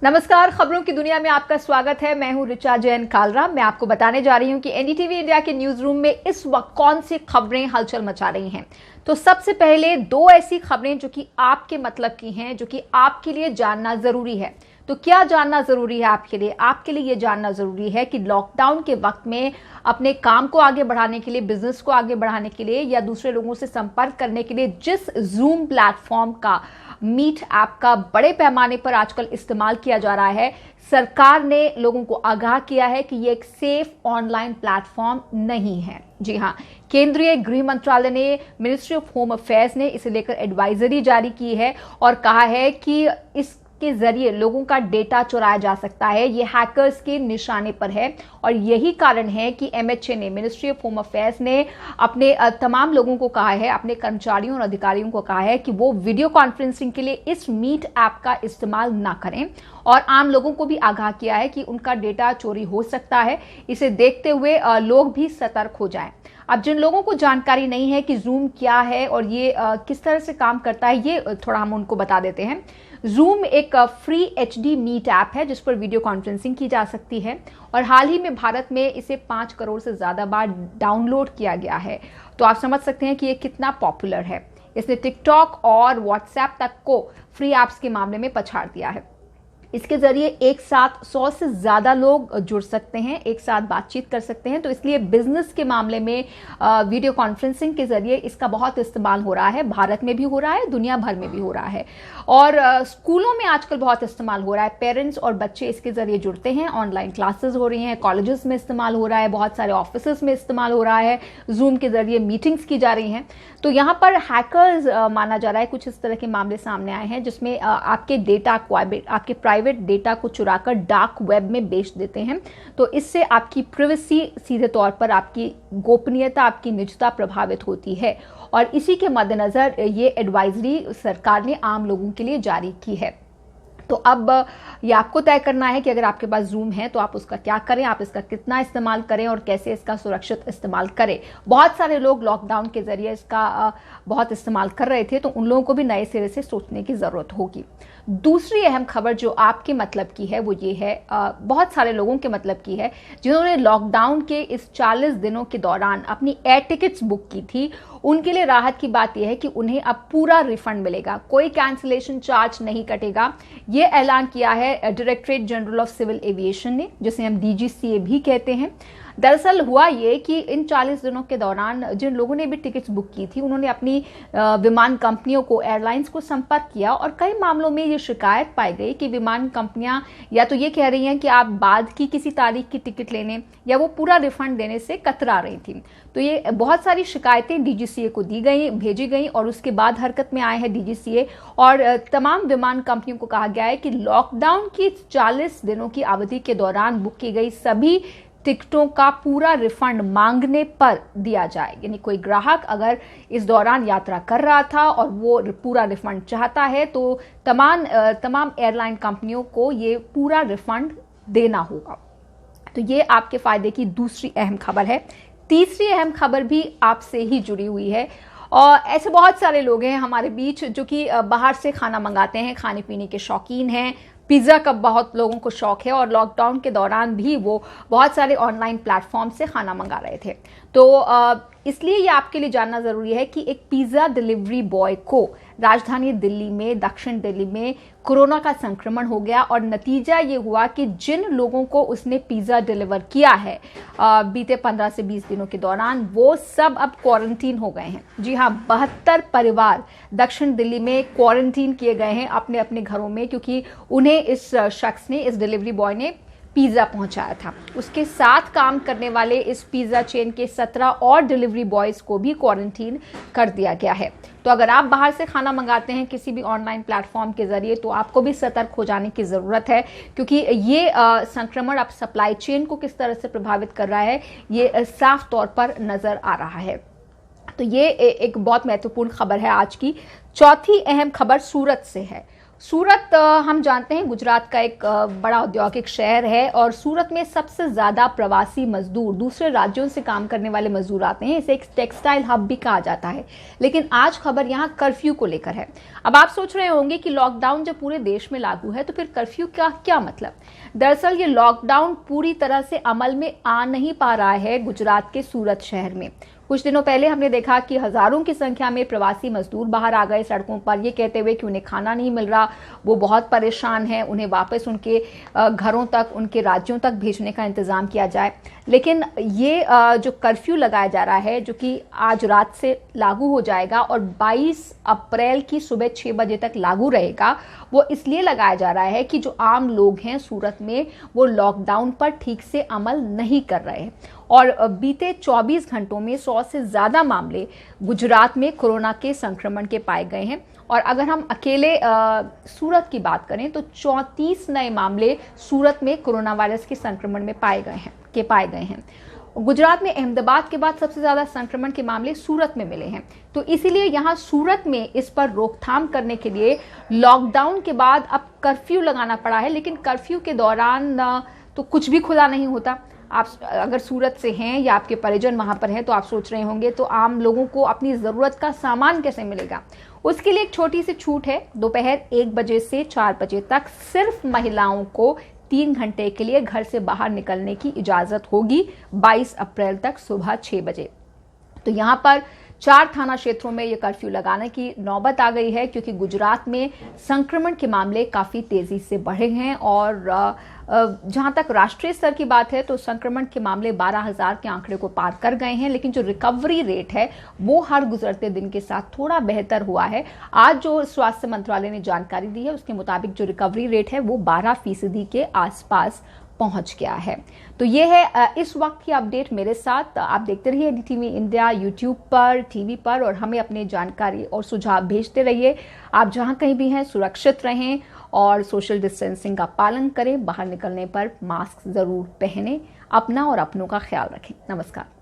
नमस्कार, खबरों की दुनिया में आपका स्वागत है। मैं हूं ऋचा जैन कालरा। मैं आपको बताने जा रही हूं कि एनडीटीवी इंडिया के न्यूज रूम में इस वक्त कौन सी खबरें हलचल मचा रही हैं। तो सबसे पहले दो ऐसी खबरें जो कि आपके मतलब की हैं, जो कि आपके लिए जानना जरूरी है। तो क्या जानना जरूरी है आपके लिए? आपके लिए ये जानना जरूरी है कि लॉकडाउन के वक्त में अपने काम को आगे बढ़ाने के लिए, बिजनेस को आगे बढ़ाने के लिए या दूसरे लोगों से संपर्क करने के लिए जिस जूम प्लेटफॉर्म का, मीट ऐप का बड़े पैमाने पर आजकल इस्तेमाल किया जा रहा है, सरकार ने लोगों को आगाह किया है कि ये एक सेफ ऑनलाइन प्लेटफॉर्म नहीं है। जी हां, केंद्रीय गृह मंत्रालय ने, मिनिस्ट्री ऑफ होम अफेयर्स ने इसे लेकर एडवाइजरी जारी की है और कहा है कि इसके जरिए लोगों का डेटा चुराया जा सकता है। ये हैकर्स के निशाने पर है और यही कारण है कि एमएचए ने, मिनिस्ट्री ऑफ होम अफेयर्स ने अपने तमाम लोगों को कहा है, अपने कर्मचारियों और अधिकारियों को कहा है कि वो वीडियो कॉन्फ्रेंसिंग के लिए इस मीट ऐप का इस्तेमाल ना करें और आम लोगों को भी आगाह किया है कि उनका डेटा चोरी हो सकता है। इसे देखते हुए लोग भी सतर्क हो जाएं। अब जिन लोगों को जानकारी नहीं है कि जूम क्या है और ये किस तरह से काम करता है, ये थोड़ा हम उनको बता देते हैं। जूम एक फ्री एचडी मीट ऐप है जिस पर वीडियो कॉन्फ्रेंसिंग की जा सकती है और हाल ही में भारत में इसे 5 करोड़ से ज्यादा बार डाउनलोड किया गया है। तो आप समझ सकते हैं कि ये कितना पॉपुलर है। इसने टिकटॉक और व्हाट्सएप तक को फ्री ऐप्स के मामले में पछाड़ दिया है। इसके जरिए एक साथ 100 से ज्यादा लोग जुड़ सकते हैं, एक साथ बातचीत कर सकते हैं। तो इसलिए बिजनेस के मामले में वीडियो कॉन्फ्रेंसिंग के जरिए इसका बहुत इस्तेमाल हो रहा है। भारत में भी हो रहा है, दुनिया भर में भी हो रहा है और स्कूलों में आजकल बहुत इस्तेमाल हो रहा है। पेरेंट्स और बच्चे इसके जरिए जुड़ते हैं, ऑनलाइन क्लासेस हो रही हैं, कॉलेजेस में इस्तेमाल हो रहा है, बहुत सारे ऑफिस में इस्तेमाल हो रहा है, जूम के जरिए मीटिंग्स की जा रही हैं। तो यहाँ पर हैकर्स माना जा रहा है, कुछ इस तरह के मामले सामने आए हैं जिसमें आपके डेटा को, आपके प्राइवेट डेटा को चुराकर डार्क वेब में बेच देते हैं। तो इससे आपकी प्राइवेसी, सीधे तौर पर आपकी गोपनीयता, आपकी निजता प्रभावित होती है और इसी के मद्देनजर ये एडवाइजरी सरकार ने आम लोगों के लिए जारी की है। तो अब ये आपको तय करना है कि अगर आपके पास जूम है तो आप उसका क्या करें, आप इसका कितना इस्तेमाल करें और कैसे इसका सुरक्षित इस्तेमाल करें। बहुत सारे लोग लॉकडाउन के जरिए इसका बहुत इस्तेमाल कर रहे थे, तो उन लोगों को भी नए सिरे से सोचने की जरूरत होगी। दूसरी अहम खबर जो आपके मतलब की है वो ये है, बहुत सारे लोगों के मतलब की है जिन्होंने लॉकडाउन के इस 40 दिनों के दौरान अपनी एयर टिकट्स बुक की थी। उनके लिए राहत की बात यह है कि उन्हें अब पूरा रिफंड मिलेगा, कोई कैंसिलेशन चार्ज नहीं कटेगा। ये ऐलान किया है directorate general of civil aviation ने, जिसे हम डीजीसीए भी कहते हैं। दरअसल हुआ ये कि इन 40 दिनों के दौरान जिन लोगों ने भी टिकट्स बुक की थी, उन्होंने अपनी विमान कंपनियों को, एयरलाइंस को संपर्क किया और कई मामलों में ये शिकायत पाई गई कि विमान कंपनियां या तो ये कह रही हैं कि आप बाद की किसी तारीख की टिकट लेने या वो पूरा रिफंड देने से कतरा रही थी। तो ये बहुत सारी शिकायतें डीजीसीए को दी गई, भेजी गई और उसके बाद हरकत में आए हैं डीजीसीए और तमाम विमान कंपनियों को कहा गया है कि लॉकडाउन की 40 दिनों की अवधि के दौरान बुक की गई सभी टिकटों का पूरा रिफंड मांगने पर दिया जाए। यानी कोई ग्राहक अगर इस दौरान यात्रा कर रहा था और वो पूरा रिफंड चाहता है तो तमाम एयरलाइन कंपनियों को ये पूरा रिफंड देना होगा। तो ये आपके फायदे की दूसरी अहम खबर है। तीसरी अहम खबर भी आपसे ही जुड़ी हुई है और ऐसे बहुत सारे लोग हैं हमारे बीच जो कि बाहर से खाना मंगाते हैं, खाने पीने के शौकीन हैं। पिज़्ज़ा का बहुत लोगों को शौक है और लॉकडाउन के दौरान भी वो बहुत सारे ऑनलाइन प्लेटफॉर्म से खाना मंगा रहे थे। तो इसलिए ये आपके लिए जानना ज़रूरी है कि एक पिज़्ज़ा डिलीवरी बॉय को राजधानी दिल्ली में, दक्षिण दिल्ली में कोरोना का संक्रमण हो गया और नतीजा ये हुआ कि जिन लोगों को उसने पिज़्ज़ा डिलीवर किया है बीते 15 से 20 दिनों के दौरान, वो सब अब क्वारंटीन हो गए हैं। जी हाँ, 72 परिवार दक्षिण दिल्ली में क्वारंटीन किए गए हैं अपने अपने घरों में, क्योंकि उन्हें इस शख्स ने, इस डिलीवरी बॉय ने पिज़्ज़ा पहुंचाया था। उसके साथ काम करने वाले इस पिज़्ज़ा चेन के 17 और डिलीवरी बॉयज को भी क्वारंटीन कर दिया गया है। तो अगर आप बाहर से खाना मंगाते हैं किसी भी ऑनलाइन प्लेटफॉर्म के जरिए तो आपको भी सतर्क हो जाने की ज़रूरत है, क्योंकि ये संक्रमण अब सप्लाई चेन को किस तरह से प्रभावित कर रहा है ये साफ तौर पर नज़र आ रहा है। तो ये एक बहुत महत्वपूर्ण खबर है आज की। चौथी अहम खबर सूरत से है। सूरत हम जानते हैं गुजरात का एक बड़ा औद्योगिक शहर है और सूरत में सबसे ज्यादा प्रवासी मजदूर, दूसरे राज्यों से काम करने वाले मजदूर आते हैं। इसे एक टेक्सटाइल हब भी कहा जाता है। लेकिन आज खबर यहां कर्फ्यू को लेकर है। अब आप सोच रहे होंगे कि लॉकडाउन जब पूरे देश में लागू है तो फिर कर्फ्यू का क्या मतलब। दरअसल ये लॉकडाउन पूरी तरह से अमल में आ नहीं पा रहा है गुजरात के सूरत शहर में। कुछ दिनों पहले हमने देखा कि हजारों की संख्या में प्रवासी मजदूर बाहर आ गए सड़कों पर, ये कहते हुए कि उन्हें खाना नहीं मिल रहा, वो बहुत परेशान हैं, उन्हें वापस उनके घरों तक, उनके राज्यों तक भेजने का इंतजाम किया जाए। लेकिन ये जो कर्फ्यू लगाया जा रहा है, जो कि आज रात से लागू हो जाएगा और 22 अप्रैल की सुबह 6 बजे तक लागू रहेगा, वो इसलिए लगाया जा रहा है कि जो आम लोग हैं सूरत में वो लॉकडाउन पर ठीक से अमल नहीं कर रहे हैं। और बीते 24 घंटों में 100 से ज्यादा मामले गुजरात में कोरोना के संक्रमण के पाए गए हैं। और अगर हम अकेले सूरत की बात करें तो 34 नए मामले सूरत में कोरोना वायरस के संक्रमण में पाए गए हैं। गुजरात में अहमदाबाद के बाद सबसे ज्यादा संक्रमण के मामले सूरत में मिले हैं। तो इसीलिए यहां सूरत में इस पर रोकथाम करने के लिए लॉकडाउन के बाद अब कर्फ्यू लगाना पड़ा है। लेकिन कर्फ्यू के दौरान तो कुछ भी खुला नहीं होता। आप अगर सूरत से हैं या आपके परिजन वहां पर हैं तो आप सोच रहे होंगे तो आम लोगों को अपनी जरूरत का सामान कैसे मिलेगा। उसके लिए एक छोटी सी छूट है। दोपहर 1 बजे से 4 बजे तक सिर्फ महिलाओं को 3 घंटे के लिए घर से बाहर निकलने की इजाजत होगी 22 अप्रैल तक सुबह 6 बजे। तो यहाँ पर 4 थाना क्षेत्रों में यह कर्फ्यू लगाने की नौबत आ गई है, क्योंकि गुजरात में संक्रमण के मामले काफी तेजी से बढ़े हैं। और जहां तक राष्ट्रीय स्तर की बात है तो संक्रमण के मामले 12,000 के आंकड़े को पार कर गए हैं। लेकिन जो रिकवरी रेट है वो हर गुजरते दिन के साथ थोड़ा बेहतर हुआ है। आज जो स्वास्थ्य मंत्रालय ने जानकारी दी है उसके मुताबिक जो रिकवरी रेट है वो 12% के आसपास पहुंच गया है। तो ये है इस वक्त की अपडेट मेरे साथ। आप देखते रहिए एनडीटीवी इंडिया यूट्यूब पर, टीवी पर, और हमें अपनी जानकारी और सुझाव भेजते रहिए। आप जहां कहीं भी हैं सुरक्षित रहें और सोशल डिस्टेंसिंग का पालन करें। बाहर निकलने पर मास्क जरूर पहनें। अपना और अपनों का ख्याल रखें। नमस्कार।